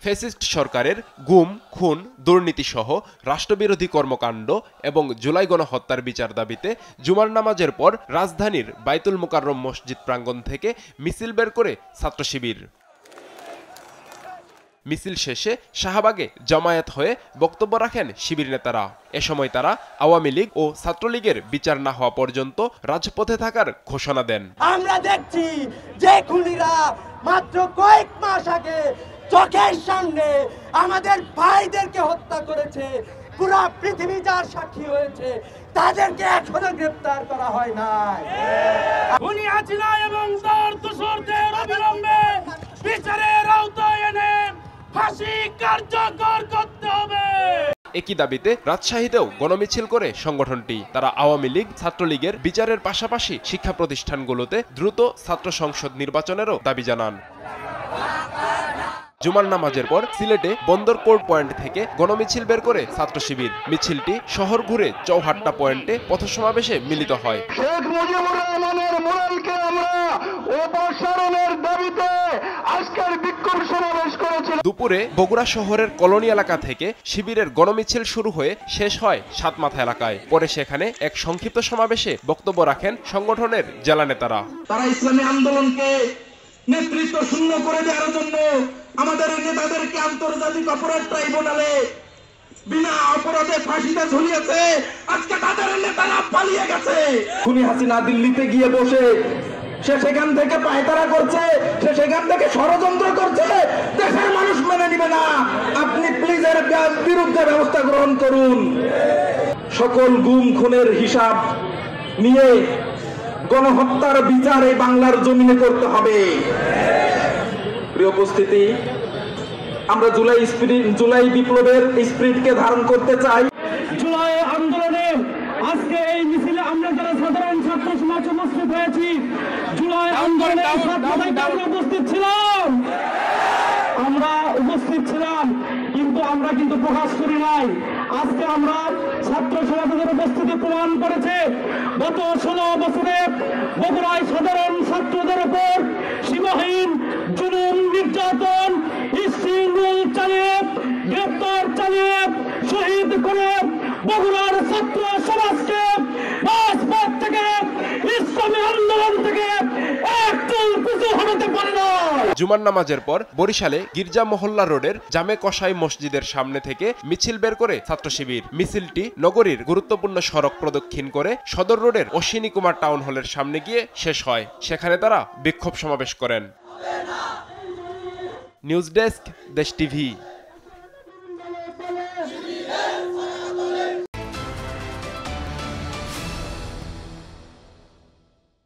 Fascist সরকারের গুম, খুন, দুর্নীতিসহ রাষ্ট্রবিরোধী কর্মকাণ্ড এবং জুলাই গণহত্যার বিচার দাবিতে জুমার নামাজের পর রাজধানীর বাইতুল মোকাররম মসজিদ প্রাঙ্গণ থেকে মিছিল বের করে ছাত্র শিবির। মিছিল শেষে শাহবাগে জমায়েত হয়ে বক্তব্য রাখেন শিবির নেতারা। এ সময় তারা আওয়ামী লীগ ও ছাত্রলীগের বিচার না হওয়া পর্যন্ত রাজপথে থাকার ঘোষণা দেন। আমরা দেখছি যে খুনিরা মাত্র কয়েক মাস আগে চোখের সামনে আমাদের ভাইদেরকে হত্যা করেছে, পুরো পৃথিবী যার সাক্ষী হয়েছে, তাদেরকে এখনো গ্রেফতার করা হয় নাই। খুনি হাসিনা এবং তার দোসরদের অবিলম্বে বিচারের আওতায় এনে ফাঁসি কার্যকর করতে হবে। একই দাবিতে রাজশাহীতেও গণমিছিল করে সংগঠনটি। তারা আওয়ামী লীগ, ছাত্রলীগের বিচারের পাশাপাশি শিক্ষা প্রতিষ্ঠানগুলোতে দ্রুত ছাত্র সংসদ নির্বাচনেরও দাবি জানান। জুমার নামাজের পর সিলেটে বন্দর কোর্ট পয়েন্ট থেকে গণমিছিল বের করে ছাত্র শিবির। মিছিলটি শহর ঘুরে চৌহাট্টা পয়েন্টে পথসমাবেশে মিলিত হয়। শেখ মুজিবুর রহমানের মোরালকে আমরা অপসারণের দাবিতে আজকের বিক্ষোভ সমাবেশ করেছিল। দুপুরে বগুড়া শহরের কলোনি এলাকা থেকে শিবিরের গণমিছিল শুরু হয়ে শেষ হয় সাতমাথা এলাকায়। পরে সেখানে এক সংক্ষিপ্ত সমাবেশে বক্তব্য রাখেন সংগঠনের জেলা নেতারা। তারা ইসলামী আন্দোলনকে নেতৃত্ব শূন্য করে দেওয়ার জন্য আমাদের নেতাদেরকে আন্তর্জাতিক অপরাধ ট্রাইব্যুনালে বিনা অপরাধে ফাঁসিতে ঝুলিয়েছে। আজকে তাদের নেতারা পালিয়ে গেছে। খুনি হাসিনা দিল্লিতে গিয়ে বসে সে সেখান থেকে পায়তারা করছে, সে সেখান থেকে ষড়যন্ত্র করছে। দেশের মানুষ মেনে নিবে না। আপনি প্লিজ এর বিরুদ্ধে ব্যবস্থা গ্রহণ করুন। সকল গুম খুনের হিসাব নিয়ে গণহত্যার বিচার এই বাংলার জমিনে করতে হবে। প্রিয় উপস্থিতি, আমরা জুলাই বিপ্লবের স্পিরিটকে ধারণ করতে চাই। জুলাই আন্দোলনে আজকে এই মিছিলে আমরা যারা সাধারণ ছাত্র সমাজ উপস্থিত হয়েছি, জুলাই আন্দোলনে উপস্থিত ছিলাম, কিন্তু আমরা প্রকাশ করি নাই। আজকে আমরা ছাত্র সমাজের উপস্থিতি প্রমাণ করেছে গত 16 বছরে বগুড়ায় সাধারণ ছাত্রদের উপর সীমাহীন জুলুম, নির্যাতন, শৃঙ্খল চালিয়ে, গ্রেপ্তার চালিয়ে, শহীদ করে বগুড়ার ছাত্র সমাজকে রাজপথ থেকে, ইসলামী আন্দোলন থেকে একটু পিছু হটাতে পারে না। জুমার নামাজের পর বরিশালে গির্জা মহল্লা রোডের জামে কসাই মসজিদের সামনে থেকে মিছিল বের করে ছাত্র শিবির। মিছিলটি নগরীর গুরুত্বপূর্ণ সড়ক প্রদক্ষিণ করে সদর রোডের অশ্বিনী কুমার টাউন হলের সামনে গিয়ে শেষ হয়। সেখানে তারা বিক্ষোভ সমাবেশ করেন। নিউজ ডেস্ক, দেশ টিভি।